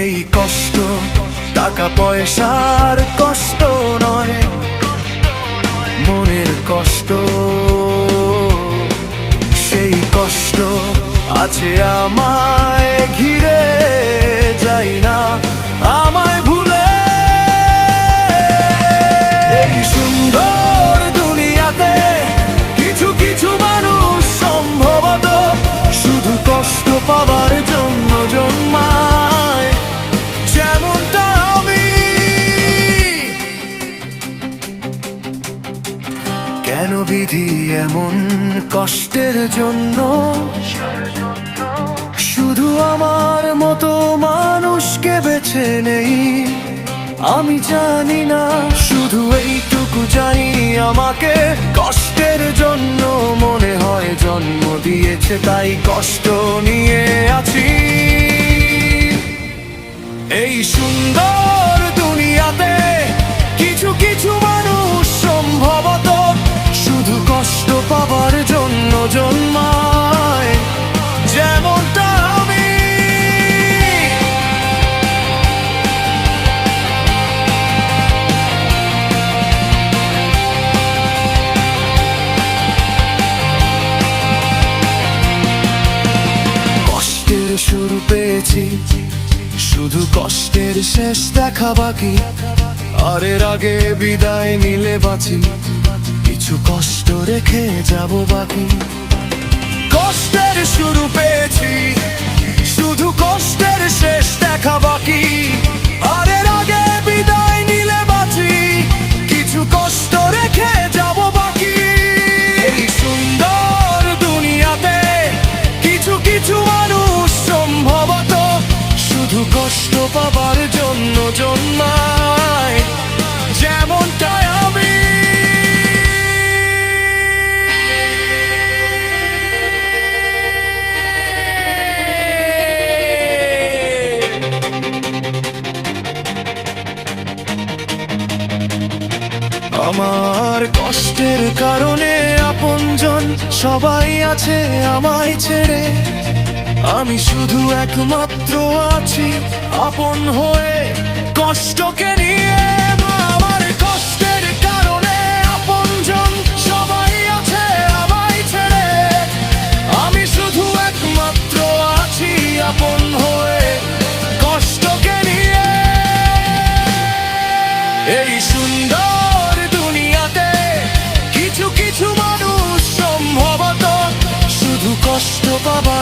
এই কষ্ট টাকা পয়সার কষ্ট নয়, মনের কষ্ট। সেই কষ্ট আছে আমায় ঘিরে, যাই না আমায় ভুলে। এই সুন্দর দুনিয়াতে কিছু কিছু মানুষ সম্ভবত শুধু কষ্ট পাবার জন্য জন্মায়, যেমনটা আমি। কেন বিধি এমন কষ্টের জন্য শুধু আমার মতো মানুষকে বেছে নেই? আমি জানি না, শুধু এইটুকু জানি আমাকে কষ্টের জন্য মনে হয় জন্ম দিয়েছে, তাই কষ্ট নিয়ে আছি। এই সুন্দর দুনিয়াতে কিছু কিছু মানুষ সম্ভবত শুধু কষ্ট পাবার জন্য জন্মায়, যেমনটা আমি। কষ্টের শুরু পেয়েছি, শুধু কষ্টের শেষ দেখা বাকি। আর এর আগে বিদায় নিলে বাঁচি, কিছু কষ্ট রেখে যাব বাকি। কষ্টের শুরু পেয়েছি, শুধু কষ্টের শেষ দেখা বাকি। আর এর আগে বিদায় নিলে বাঁচি, কিছু কষ্ট রেখে যাব বাকি। এই সুন্দর দুনিয়াতে কিছু কিছু মানুষ সম্ভবত শুধু কষ্ট পাবার জন্য জন্মায়, যেমনটা আমি। আমার কষ্টের কারণে আপনজন সবাই আছে আমায় ছেড়ে, আমি শুধু একমাত্র আছি আপন হয়ে কষ্টকে নিয়ে। আমার কষ্টের কারণে আপনজন সবাই আছে আমায় ছেড়ে, আমি শুধু একমাত্র আছি আপন হয়ে কষ্টকে নিয়ে। এই সুন্দর দুনিয়াতে কিছু কিছু মানুষ সম্ভবত শুধু কষ্ট পাবার